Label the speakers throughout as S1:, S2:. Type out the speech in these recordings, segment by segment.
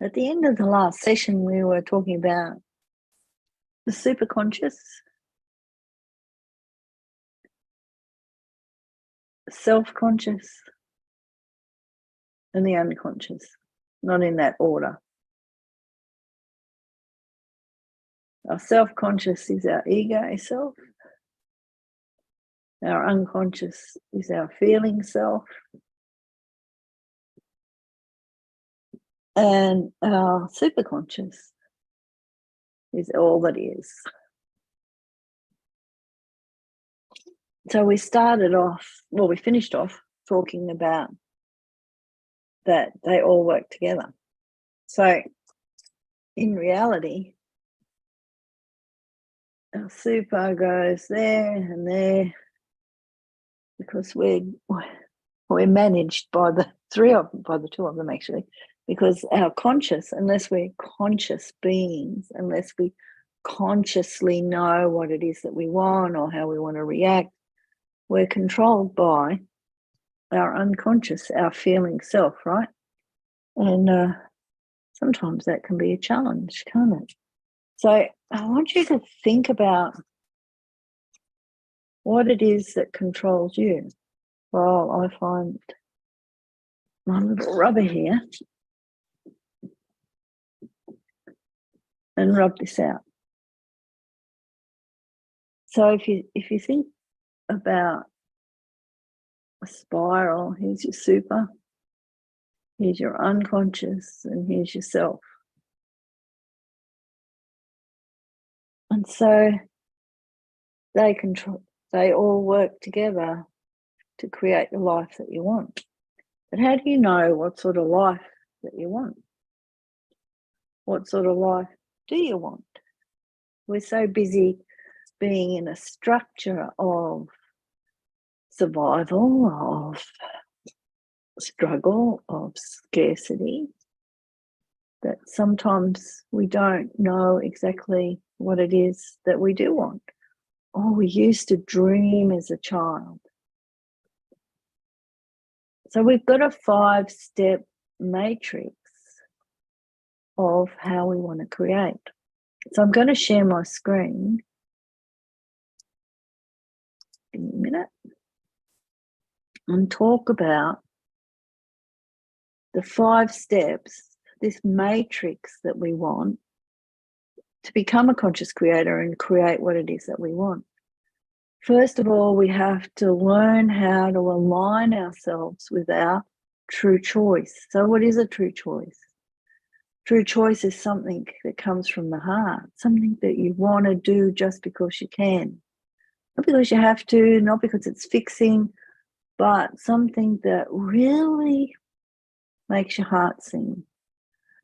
S1: At the end of the last session, we were talking about the superconscious, self-conscious, and the unconscious, not in that order. Our self-conscious is our ego self. Our unconscious is our feeling self. And our superconscious is all that is. So we finished off talking about that they all work together. So in reality, our super goes there and there because we're managed by the two of them actually, because our conscious, unless we're conscious beings, unless we consciously know what it is that we want or how we want to react, we're controlled by our unconscious, our feeling self, right? And sometimes that can be a challenge, can't it? So I want you to think about what it is that controls you. Well, I find my little rubber here and rub this out. So if you think about a spiral, here's your super, here's your unconscious, and here's yourself. And so they all work together to create the life that you want. But how do you know what sort of life that you want? What sort of life do you want? We're so busy being in a structure of survival, of struggle, of scarcity, that sometimes we don't know exactly what it is that we do want. Oh, we used to dream as a child. So we've got a 5-step matrix of how we want to create. So I'm going to share my screen. Give me a minute. And talk about the 5 steps, this matrix that we want to become a conscious creator and create what it is that we want. First of all, we have to learn how to align ourselves with our true choice. So what is a true choice? True choice is something that comes from the heart, something that you want to do just because you can. Not because you have to, not because it's fixing, but something that really makes your heart sing.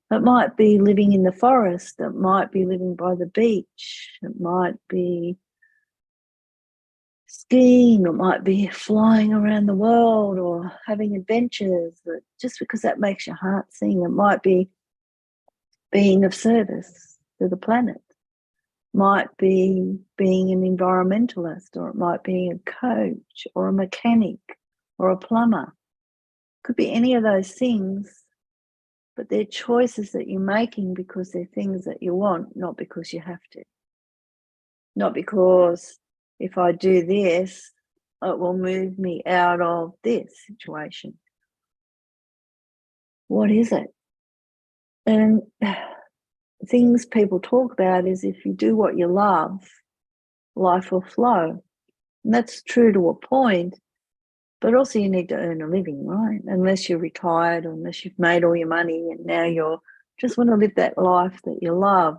S1: It might be living in the forest, it might be living by the beach, it might be skiing, it might be flying around the world or having adventures, just because that makes your heart sing. It might be being of service to the planet, might be being an environmentalist, or it might be a coach or a mechanic or a plumber. Could be any of those things, but they're choices that you're making because they're things that you want, not because you have to. Not because if I do this, it will move me out of this situation. What is it? And things people talk about is if you do what you love, life will flow. And that's true to a point, but also you need to earn a living, right? Unless you're retired, or unless you've made all your money and now you're just want to live that life that you love,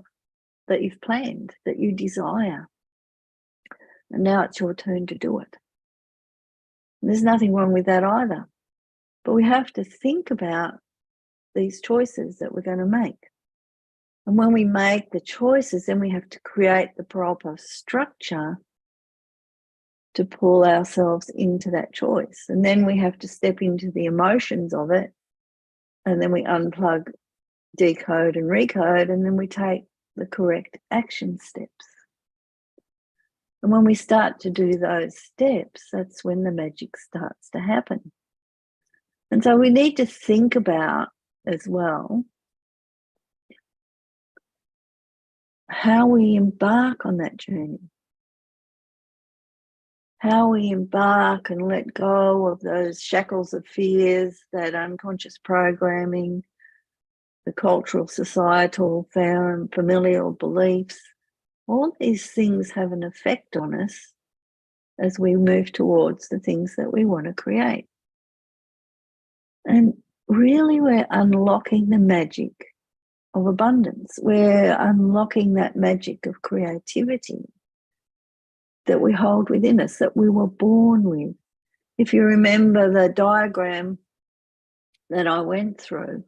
S1: that you've planned, that you desire. And now it's your turn to do it. And there's nothing wrong with that either. But we have to think about these choices that we're going to make. And when we make the choices, then we have to create the proper structure to pull ourselves into that choice. And then we have to step into the emotions of it. And then we unplug, decode and recode, and then we take the correct action steps. And when we start to do those steps, that's when the magic starts to happen. And so we need to think about as well how we embark on that journey, how we embark and let go of those shackles of fears, that unconscious programming, the cultural, societal, familial beliefs. All these things have an effect on us as we move towards the things that we want to create. And really, we're unlocking the magic of abundance. We're unlocking that magic of creativity that we hold within us, that we were born with. If you remember the diagram that I went through,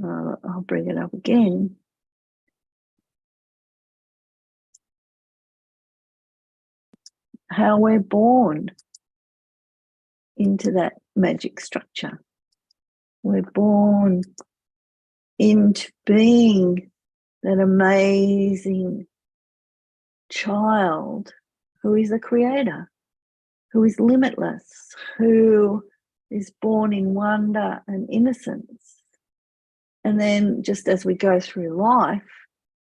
S1: I'll bring it up again. How we're born into that magic structure. We're born into being that amazing child who is a creator, who is limitless, who is born in wonder and innocence. And then just as we go through life,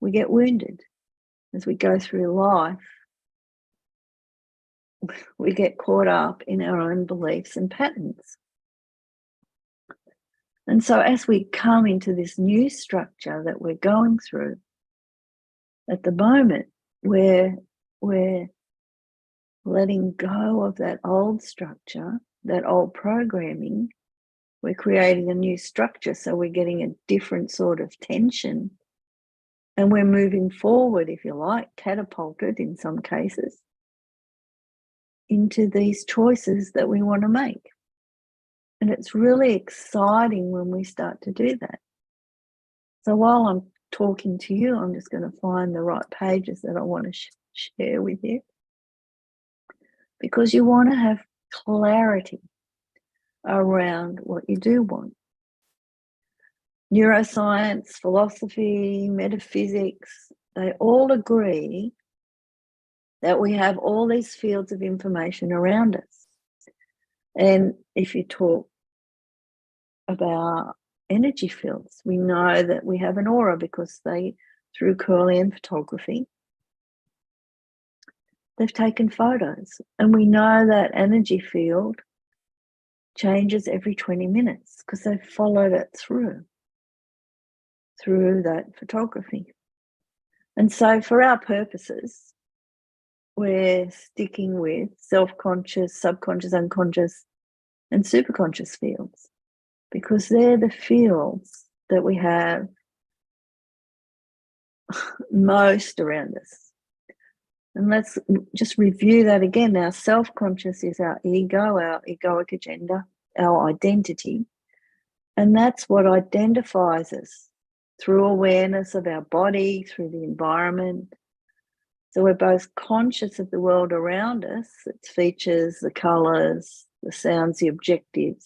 S1: we get wounded. As we go through life, we get caught up in our own beliefs and patterns. And so as we come into this new structure that we're going through, at the moment, we're letting go of that old structure, that old programming. We're creating a new structure, so we're getting a different sort of tension. And we're moving forward, if you like, catapulted in some cases, into these choices that we want to make. And it's really exciting when we start to do that. So while I'm talking to you, I'm just going to find the right pages that I want to share with you. Because you want to have clarity around what you do want. Neuroscience, philosophy, metaphysics, they all agree that we have all these fields of information around us. And if you talk about energy fields, we know that we have an aura because through Kirlian photography, they've taken photos. And we know that energy field changes every 20 minutes because they've followed it through that photography. And so for our purposes, we're sticking with self-conscious, subconscious, unconscious, and superconscious fields because they're the fields that we have most around us. And let's just review that again. Our self-conscious is our ego, our egoic agenda, our identity. And that's what identifies us through awareness of our body, through the environment. So we're both conscious of the world around us, its features, the colours, the sounds, the objectives,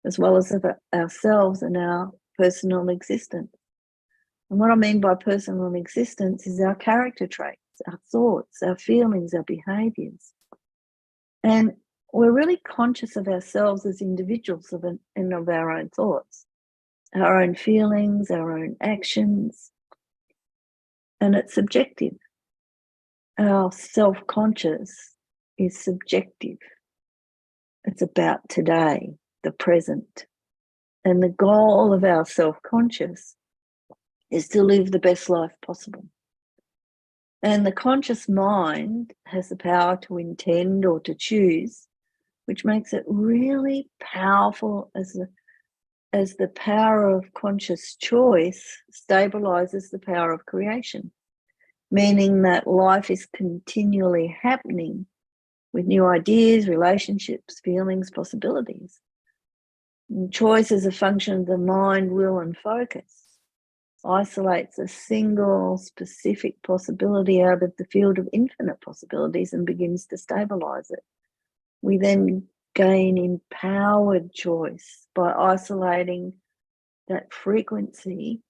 S1: as well as of ourselves and our personal existence. And what I mean by personal existence is our character traits, our thoughts, our feelings, our behaviours. And we're really conscious of ourselves as individuals and of our own thoughts, our own feelings, our own actions, and it's subjective. Our self-conscious is subjective. It's about today, the present. And the goal of our self-conscious is to live the best life possible. And the conscious mind has the power to intend or to choose, which makes it really powerful as the power of conscious choice stabilizes the power of creation, meaning that life is continually happening with new ideas, relationships, feelings, possibilities. And choice is a function of the mind, will, and focus. Isolates a single specific possibility out of the field of infinite possibilities and begins to stabilize it. We then gain empowered choice by isolating that frequency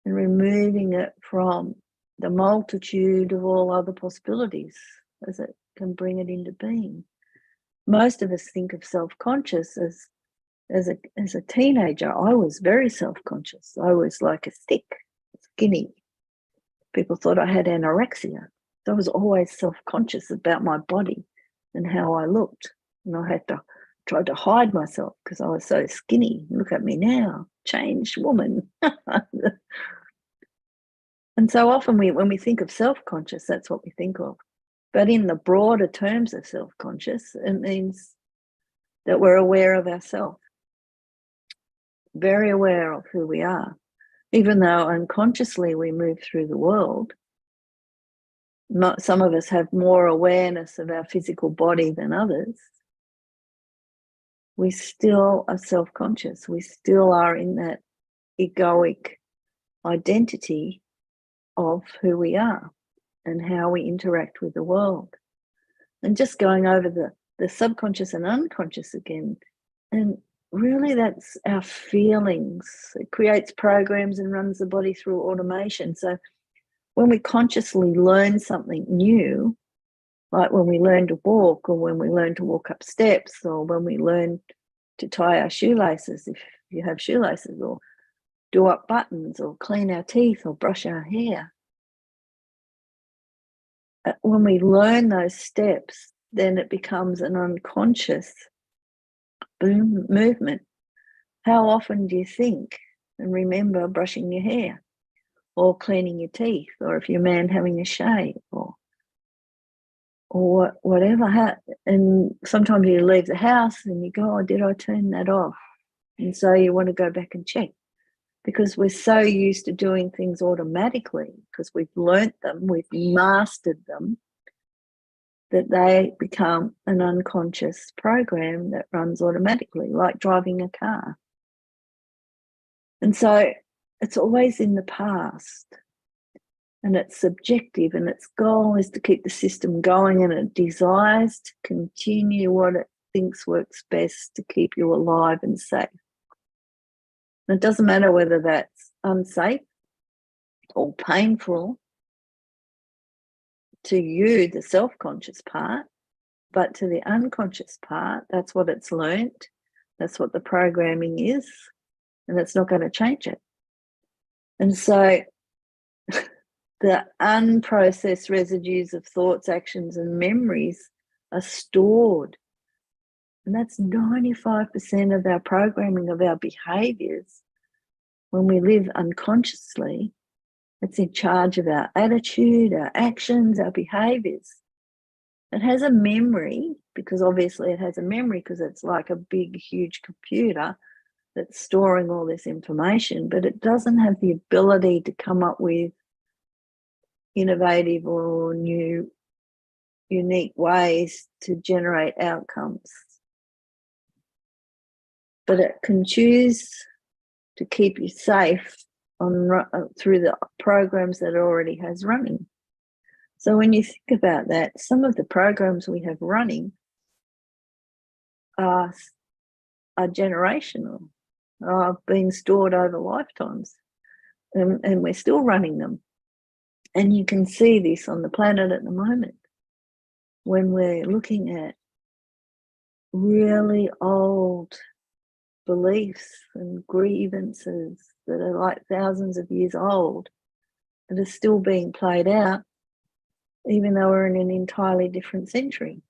S1: and removing it from the multitude of all other possibilities as it can bring it into being. Most of us think of self-conscious as a teenager. I was very self-conscious. I was like a stick, skinny People thought I had anorexia. So I was always self-conscious about my body and how I looked. And I had to try to hide myself because I was so skinny. Look at me now, changed woman. And so often when we think of self-conscious, that's what we think of. But in the broader terms of self-conscious, it means that we're aware of ourselves, very aware of who we are. Even though unconsciously we move through the world, some of us have more awareness of our physical body than others, we still are self-conscious. We still are in that egoic identity of who we are and how we interact with the world. And just going over the subconscious and unconscious again, and really that's our feelings. It creates programs and runs the body through automation. So when we consciously learn something new, like when we learn to walk, or when we learn to walk up steps, or when we learn to tie our shoelaces, if you have shoelaces, or do up buttons, or clean our teeth, or brush our hair. When we learn those steps, then it becomes an unconscious movement. How often do you think and remember brushing your hair, or cleaning your teeth, or if you're a man, having a shave, or whatever? And sometimes you leave the house and you go, oh, did I turn that off? And so you want to go back and check, because we're so used to doing things automatically, because we've learnt them, we've mastered them, that they become an unconscious program that runs automatically, like driving a car. And so it's always in the past, and it's subjective, and its goal is to keep the system going, and it desires to continue what it thinks works best to keep you alive and safe. And it doesn't matter whether that's unsafe or painful to you, the self-conscious part, but to the unconscious part, that's what it's learnt, that's what the programming is, and it's not going to change it. And so the unprocessed residues of thoughts, actions, and memories are stored. And that's 95% of our programming of our behaviors. When we live unconsciously, it's in charge of our attitude, our actions, our behaviors. It has a memory, because obviously it has a memory, because it's like a big, huge computer that's storing all this information, but it doesn't have the ability to come up with innovative or new, unique ways to generate outcomes. But it can choose to keep you safe through the programs that it already has running. So when you think about that, some of the programs we have running are generational, are being stored over lifetimes, and we're still running them. And you can see this on the planet at the moment when we're looking at really old beliefs and grievances that are like thousands of years old that are still being played out, even though we're in an entirely different century.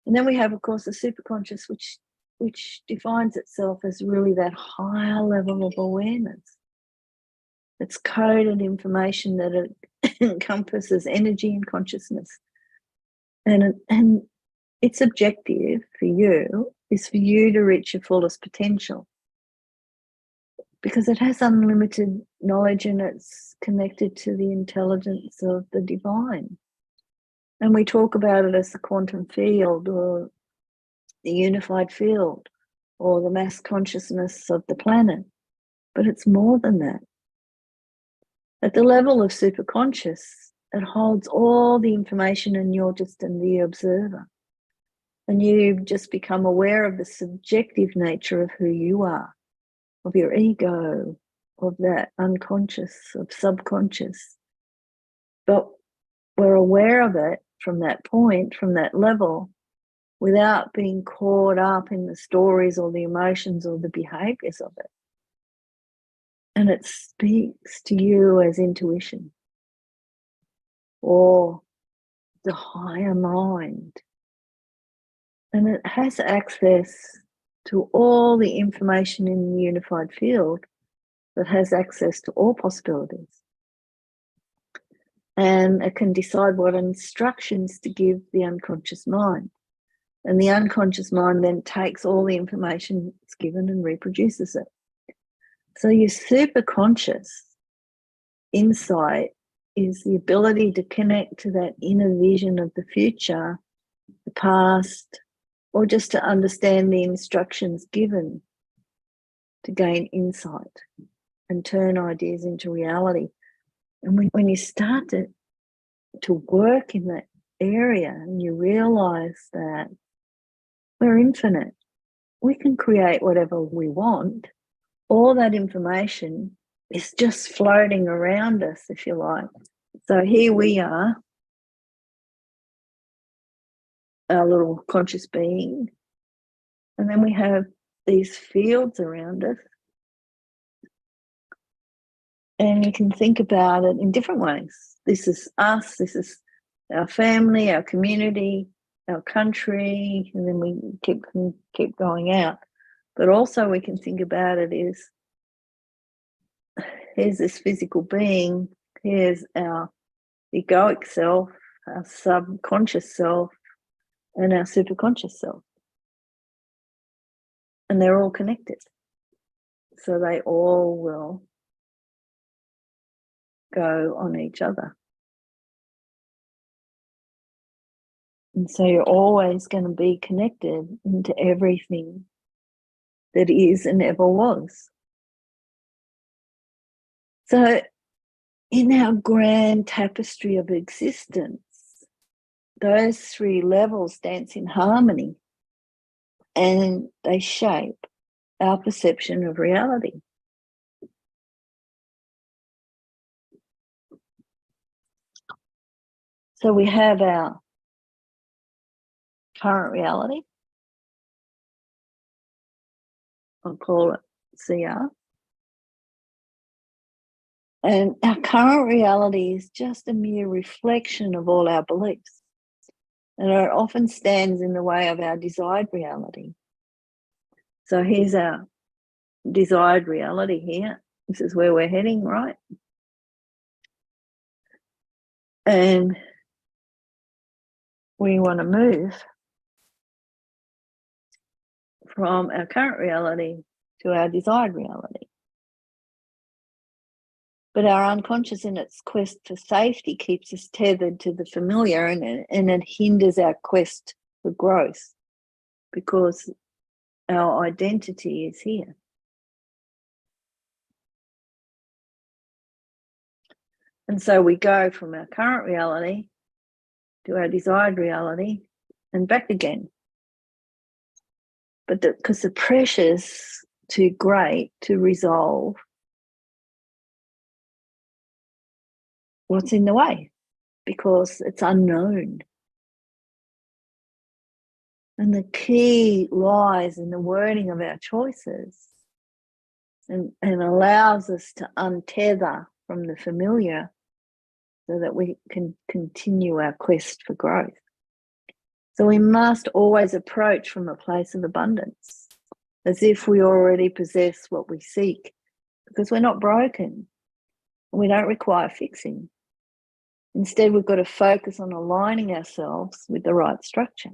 S1: And then we have, of course, the superconscious, which defines itself as really that higher level of awareness. It's coded information that it encompasses energy and consciousness. And its objective for you is for you to reach your fullest potential, because it has unlimited knowledge and it's connected to the intelligence of the divine. And we talk about it as the quantum field, or the unified field, or the mass consciousness of the planet. But it's more than that. At the level of superconscious, it holds all the information, and you're just the observer. And you just become aware of the subjective nature of who you are, of your ego, of that unconscious, of subconscious. But we're aware of it from that point, from that level, without being caught up in the stories or the emotions or the behaviors of it. And it speaks to you as intuition. or the higher mind. And it has access to all the information in the unified field that has access to all possibilities. And it can decide what instructions to give the unconscious mind. And the unconscious mind then takes all the information it's given and reproduces it. So your superconscious insight is the ability to connect to that inner vision of the future, the past, or just to understand the instructions given to gain insight and turn ideas into reality. And when you start to work in that area and you realize that we're infinite, we can create whatever we want. All that information is just floating around us, if you like. So here we are, our little conscious being, and then we have these fields around us. And you can think about it in different ways. This is us, this is our family, our community, our country, and then we keep going out. But also we can think about it as, here's this physical being, here's our egoic self, our subconscious self, and our superconscious self. And they're all connected. So they all will go on each other. And so you're always going to be connected into everything that is and ever was. So in our grand tapestry of existence, those three levels dance in harmony and they shape our perception of reality. So we have our current reality. I'll call it CR. And our current reality is just a mere reflection of all our beliefs. And it often stands in the way of our desired reality. So here's our desired reality here. This is where we're heading, right? And we want to move from our current reality to our desired reality. But our unconscious, in its quest for safety, keeps us tethered to the familiar, and it hinders our quest for growth because our identity is here. And so we go from our current reality to our desired reality and back again. But because the pressure's too great to resolve what's in the way, because it's unknown. And the key lies in the wording of our choices and allows us to untether from the familiar so that we can continue our quest for growth. So we must always approach from a place of abundance, as if we already possess what we seek, because we're not broken. We don't require fixing. Instead, we've got to focus on aligning ourselves with the right structure.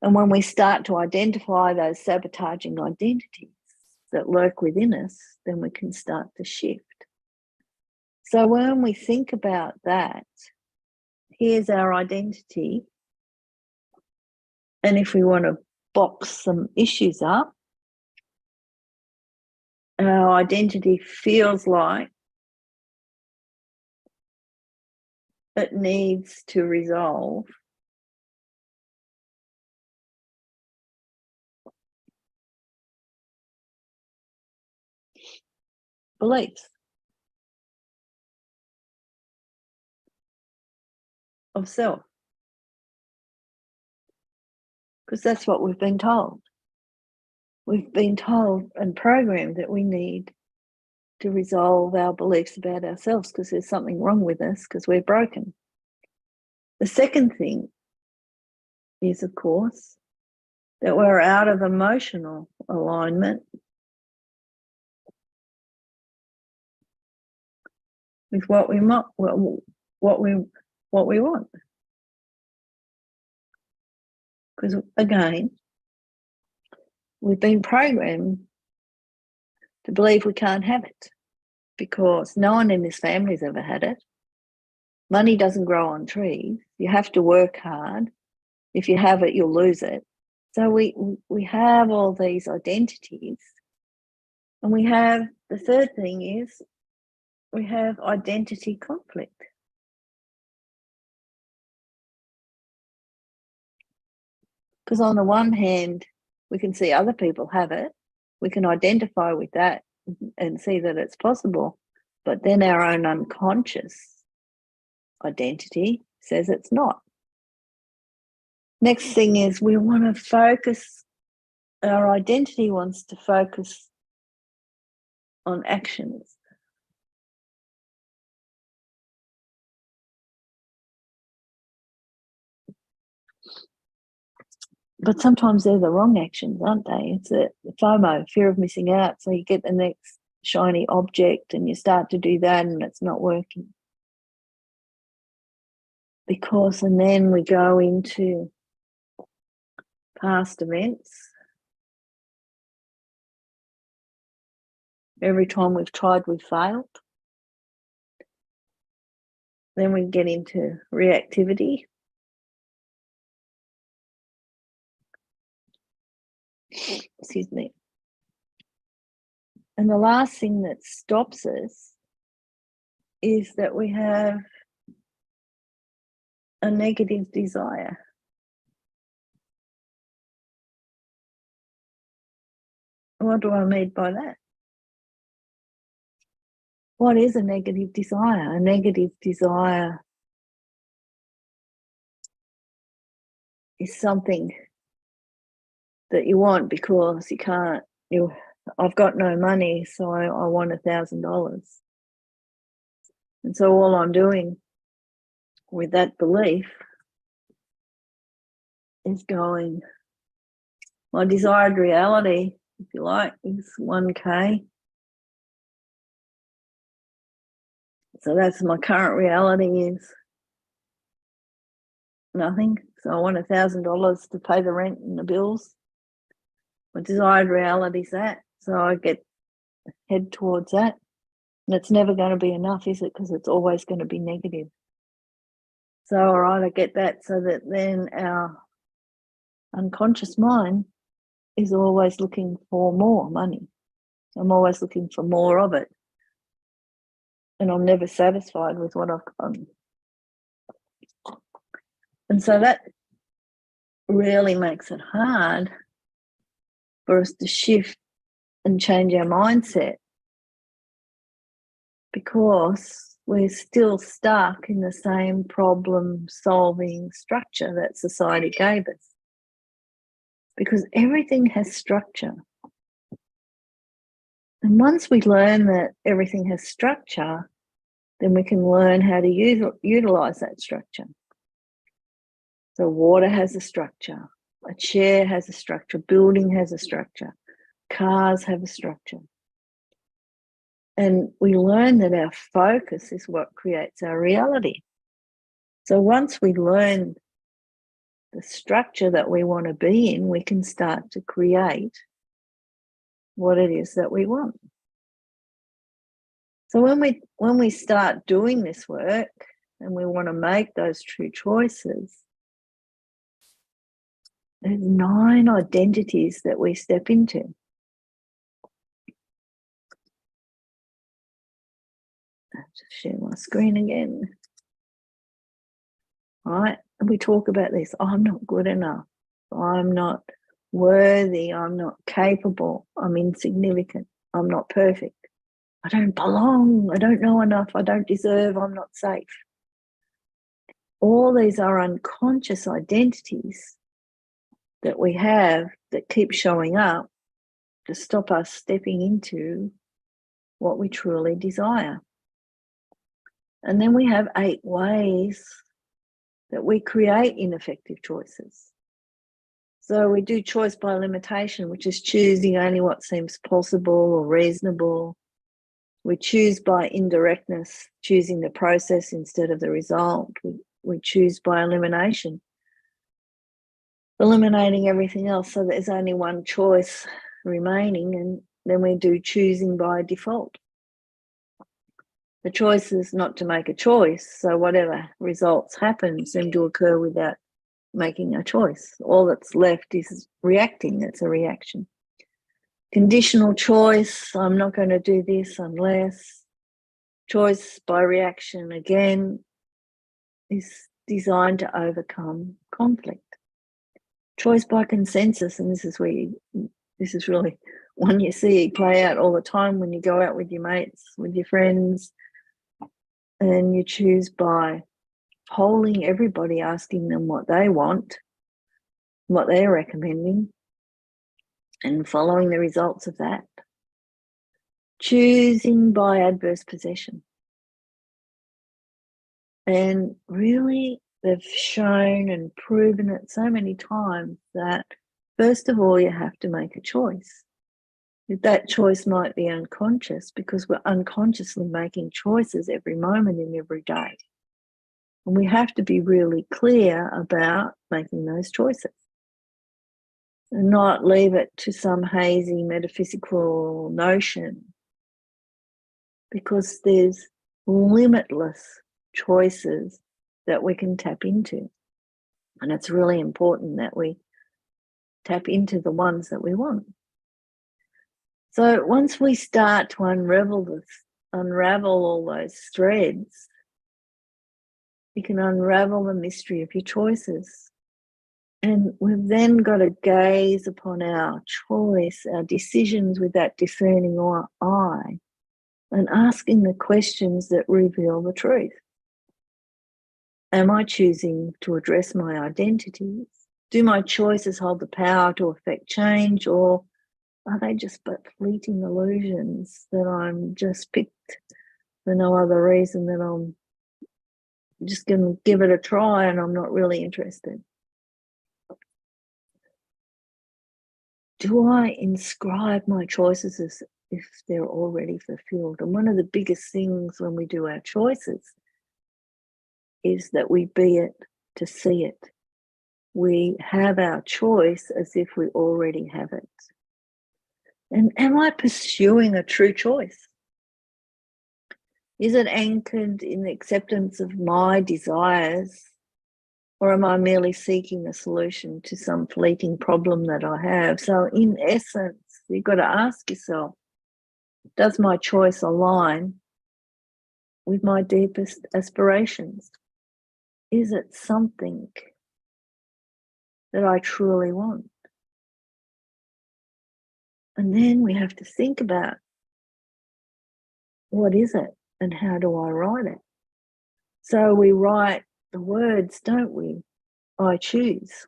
S1: And when we start to identify those sabotaging identities that lurk within us, then we can start to shift. So when we think about that, here's our identity. And if we want to box some issues up, our identity feels like it needs to resolve beliefs of self, because that's what we've been told. We've been told and programmed that we need to resolve our beliefs about ourselves, because there's something wrong with us, because we're broken. The second thing is, of course, that we're out of emotional alignment with what we want. Because again, we've been programmed to believe we can't have it, because no one in this family's ever had it. Money doesn't grow on trees. You have to work hard. If you have it, you'll lose it. So we have all these identities. And we have, the third thing is, we have identity conflict. Because on the one hand, we can see other people have it. We can identify with that and see that it's possible. But then our own unconscious identity says it's not. Next thing is, we want to focus, our identity wants to focus on actions. But sometimes they're the wrong actions, aren't they? It's a FOMO, fear of missing out. So you get the next shiny object and you start to do that and it's not working. And then we go into past events. Every time we've tried, we've failed. Then we get into reactivity. Excuse me. And the last thing that stops us is that we have a negative desire. What do I mean by that? What is a negative desire? A negative desire is something that you want because you can't, I've got no money, so I want $1,000. And so all I'm doing with that belief is going, my desired reality, if you like, is 1K. So that's my current reality, is nothing. So I want $1,000 to pay the rent and the bills. My desired reality is that. So I head towards that. And it's never going to be enough, is it? Because it's always going to be negative. So, all right, I get that, so that then our unconscious mind is always looking for more money. I'm always looking for more of it. And I'm never satisfied with what I've got. And so that really makes it hard for us to shift and change our mindset, because we're still stuck in the same problem-solving structure that society gave us. Because everything has structure. And once we learn that everything has structure, then we can learn how to utilize that structure. So water has a structure, a chair has a structure, building has a structure, cars have a structure. And we learn that our focus is what creates our reality. So once we learn the structure that we want to be in, we can start to create what it is that we want. So when we start doing this work and we want to make those true choices, there's 9 identities that we step into. I'll just share my screen again. All right, and we talk about this. I'm not good enough. I'm not worthy. I'm not capable. I'm insignificant. I'm not perfect. I don't belong. I don't know enough. I don't deserve. I'm not safe. All these are unconscious identities that we have that keep showing up to stop us stepping into what we truly desire. And then we have 8 ways that we create ineffective choices. So we do choice by limitation, which is choosing only what seems possible or reasonable. We choose by indirectness, choosing the process instead of the result. We choose by elimination, eliminating everything else so there's only one choice remaining, and then we do choosing by default. The choice is not to make a choice, so whatever results happen seem to occur without making a choice. All that's left is reacting. It's a reaction. Conditional choice, I'm not going to do this unless. Choice by reaction, again, is designed to overcome conflict. Choice by consensus, and this is really one you see play out all the time when you go out with your mates, with your friends, and you choose by polling everybody, asking them what they want, what they're recommending, and following the results of that. Choosing by adverse possession. And really, they've shown and proven it so many times that, first of all, you have to make a choice. That choice might be unconscious because we're unconsciously making choices every moment in every day. And we have to be really clear about making those choices and not leave it to some hazy metaphysical notion, because there's limitless choices that we can tap into. And it's really important that we tap into the ones that we want. So once we start to unravel all those threads, you can unravel the mystery of your choices. And we've then got to gaze upon our choice, our decisions with that discerning eye, and asking the questions that reveal the truth. Am I choosing to address my identities? Do my choices hold the power to affect change, or are they just but fleeting illusions that I'm just picked for no other reason than I'm just going to give it a try and I'm not really interested? Do I inscribe my choices as if they're already fulfilled? And one of the biggest things when we do our choices is that we be it to see it. We have our choice as if we already have it. And am I pursuing a true choice? Is it anchored in the acceptance of my desires, or am I merely seeking a solution to some fleeting problem that I have? So in essence, you've got to ask yourself, does my choice align with my deepest aspirations? Is it something that I truly want? And then we have to think about, what is it and how do I write it? So we write the words, don't we? I choose.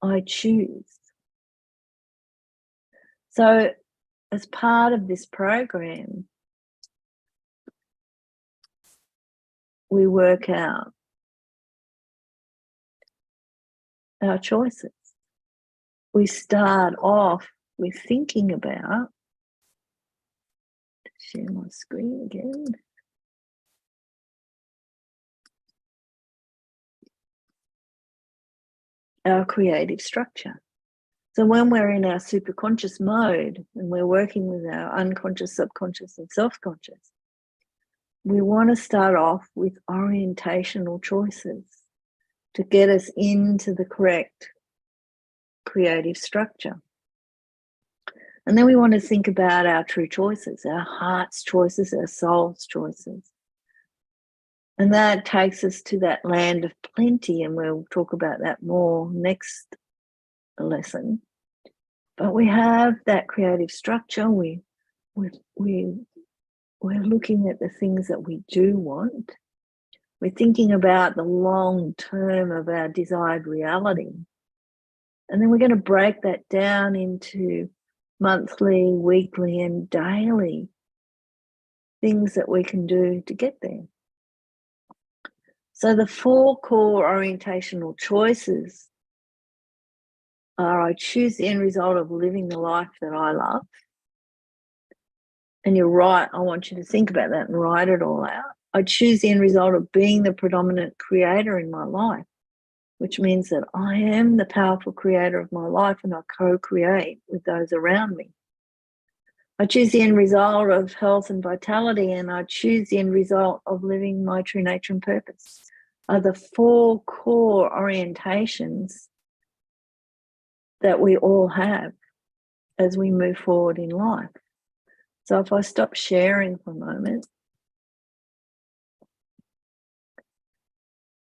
S1: I choose. So as part of this program, we work out our choices. We start off with thinking about, share my screen again. Our creative structure. So when we're in our superconscious mode and we're working with our unconscious, subconscious, and self-conscious, we want to start off with orientational choices to get us into the correct creative structure. And then we want to think about our true choices, our heart's choices, our soul's choices. And that takes us to that land of plenty, and we'll talk about that more next lesson. But we have that creative structure. We're looking at the things that we do want. We're thinking about the long term of our desired reality. And then we're going to break that down into monthly, weekly, and daily things that we can do to get there. So the 4 core orientational choices are: I choose the end result of living the life that I love. And you're right, I want you to think about that and write it all out. I choose the end result of being the predominant creator in my life, which means that I am the powerful creator of my life and I co-create with those around me. I choose the end result of health and vitality, and I choose the end result of living my true nature and purpose. Are the 4 core orientations that we all have as we move forward in life. So if I stop sharing for a moment,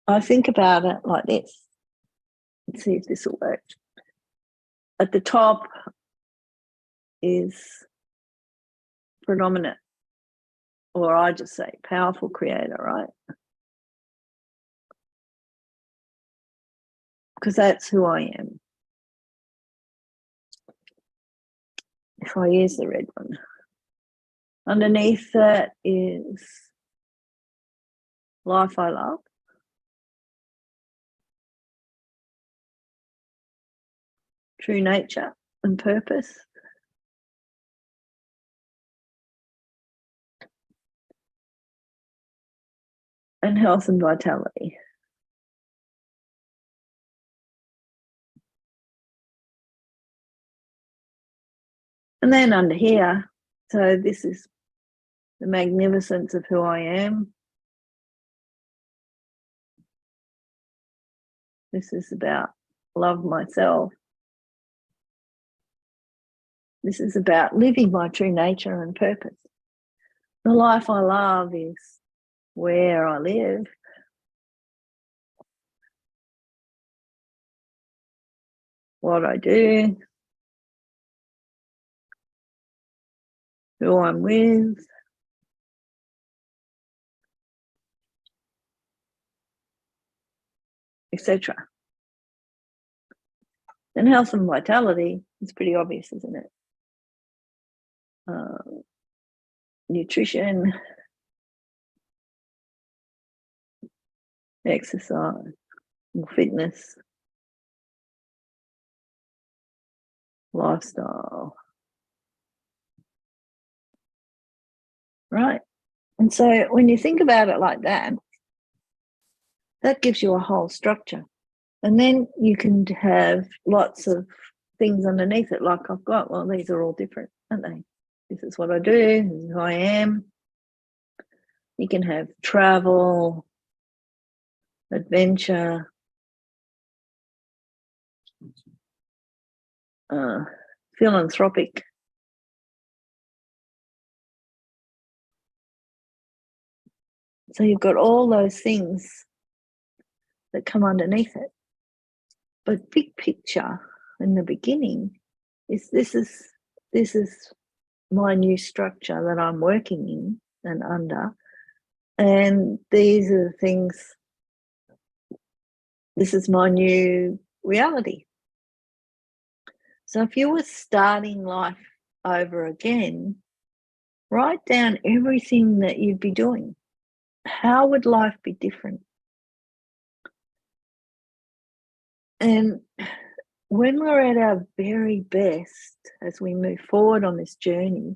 S1: I think about it like this. Let's see if this will work. At the top is predominant, or I just say powerful creator, right? Because that's who I am. If I use the red one. Underneath that is life I love. True nature and purpose. And health and vitality. And then under here, so this is the magnificence of who I am. This is about love myself. This is about living my true nature and purpose. The life I love is where I live, what I do, who I'm with, etc. And health and vitality is pretty obvious, isn't it? Nutrition, exercise, fitness, lifestyle. Right. And so when you think about it like that, that gives you a whole structure. And then you can have lots of things underneath it, like I've got, well, these are all different, aren't they? This is what I do, this is who I am. You can have travel, adventure, philanthropic. So you've got all those things that come underneath it. But big picture in the beginning is this is my new structure that I'm working in and under. And these are the things, this is my new reality. So if you were starting life over again, write down everything that you'd be doing. How would life be different? And when we're at our very best as we move forward on this journey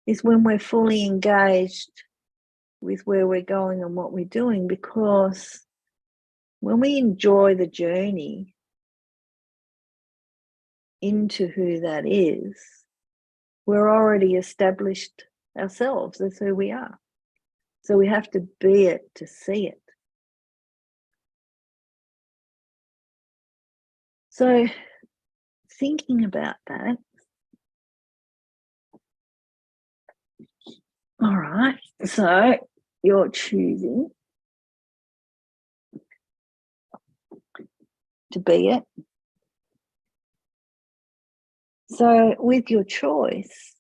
S1: is when we're fully engaged with where we're going and what we're doing, because when we enjoy the journey into who that is, we're already established ourselves as who we are. So we have to be it to see it. So thinking about that, all right, so you're choosing to be it. So with your choice,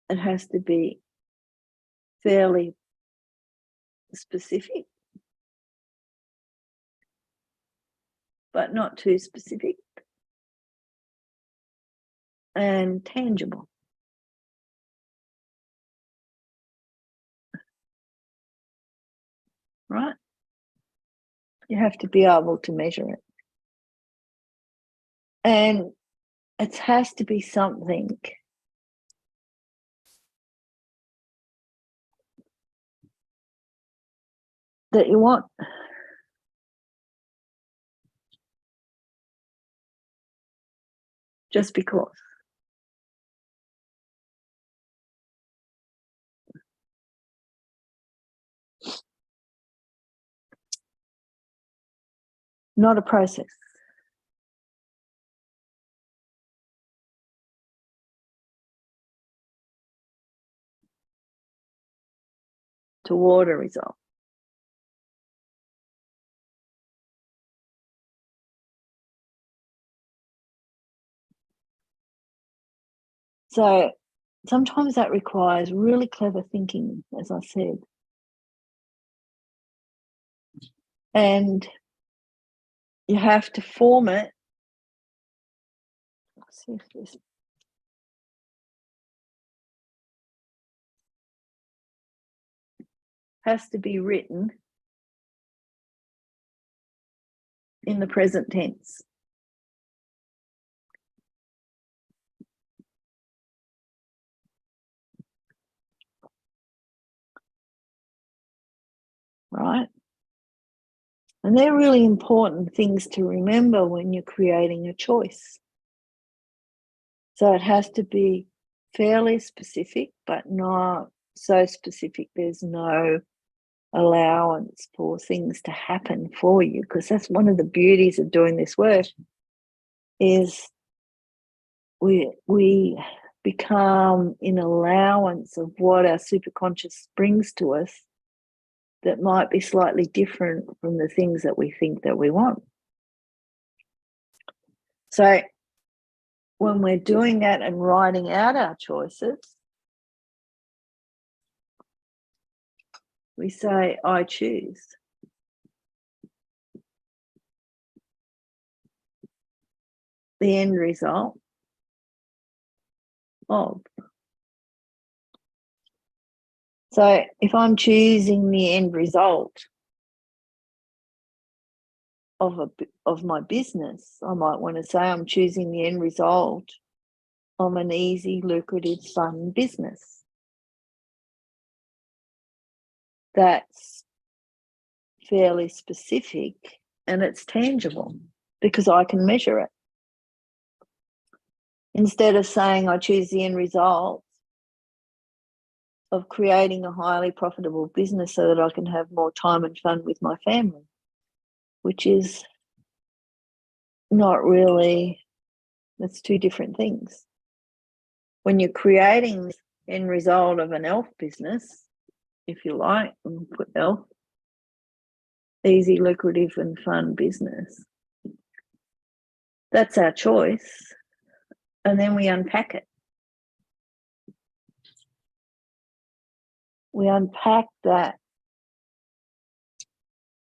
S1: it has to be fairly specific, but not too specific. and tangible. Right? You have to be able to measure it. And it has to be something that you want. Just because. Not a process. Toward a result. So sometimes that requires really clever thinking, as I said. And you have to form it. Let's see if this has to be written in the present tense. Right? And they're really important things to remember when you're creating a choice. So it has to be fairly specific, but not so specific there's no allowance for things to happen for you, because that's one of the beauties of doing this work, is we become in allowance of what our superconscious brings to us that might be slightly different from the things that we think that we want. So when we're doing that and writing out our choices, we say, I choose. The end result of. So if I'm choosing the end result of my business, I might want to say I'm choosing the end result of an easy, lucrative, fun business. That's fairly specific and it's tangible because I can measure it. Instead of saying I choose the end result of creating a highly profitable business so that I can have more time and fun with my family, which is not really, that's two different things. When you're creating the end result of an ELF business, if you like, and put ELF, easy, lucrative and fun business, that's our choice. And then we unpack it. We unpack that,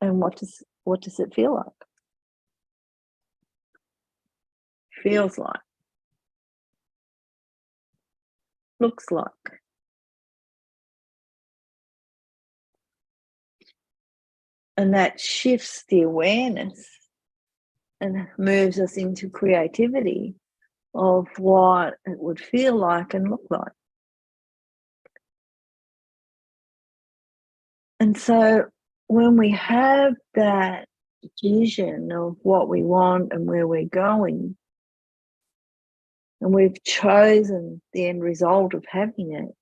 S1: and what does it feel like? Feels like, looks like. And that shifts the awareness and moves us into creativity of what it would feel like and look like. And so when we have that vision of what we want and where we're going, and we've chosen the end result of having it,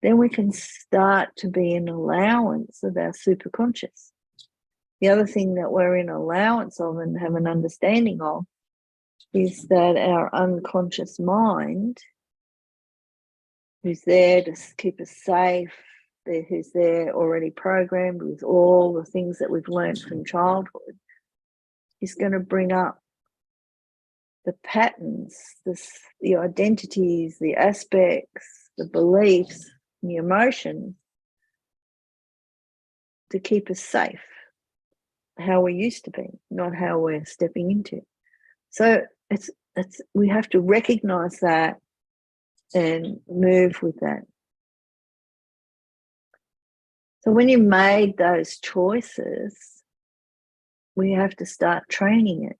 S1: then we can start to be in allowance of our superconscious. The other thing that we're in allowance of and have an understanding of is that our unconscious mind, who's there to keep us safe, who's there already programmed with all the things that we've learned from childhood, is going to bring up the patterns, the identities, the aspects, the beliefs, the emotions to keep us safe, how we used to be, not how we're stepping into. So it's we have to recognize that and move with that. So when you made those choices, we have to start training it,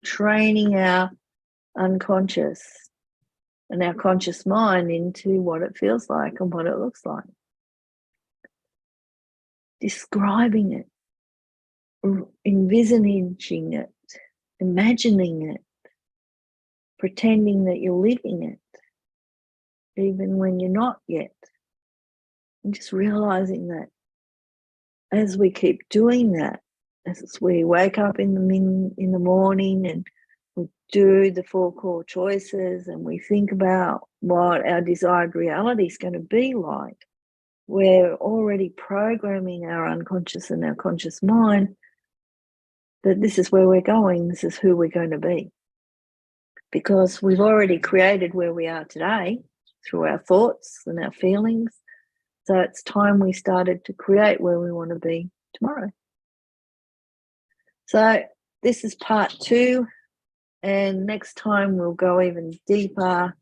S1: training our unconscious and our conscious mind into what it feels like and what it looks like. Describing it, envisaging it, imagining it, pretending that you're living it, even when you're not yet. And just realizing that as we keep doing that, as we wake up in the morning and we do the 4 core choices and we think about what our desired reality is going to be like, we're already programming our unconscious and our conscious mind that this is where we're going, this is who we're going to be. Because we've already created where we are today through our thoughts and our feelings. So it's time we started to create where we want to be tomorrow. So this is part 2, and next time we'll go even deeper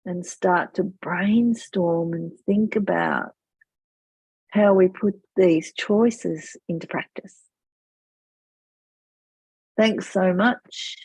S1: and start to brainstorm and think about how we put these choices into practice. Thanks so much.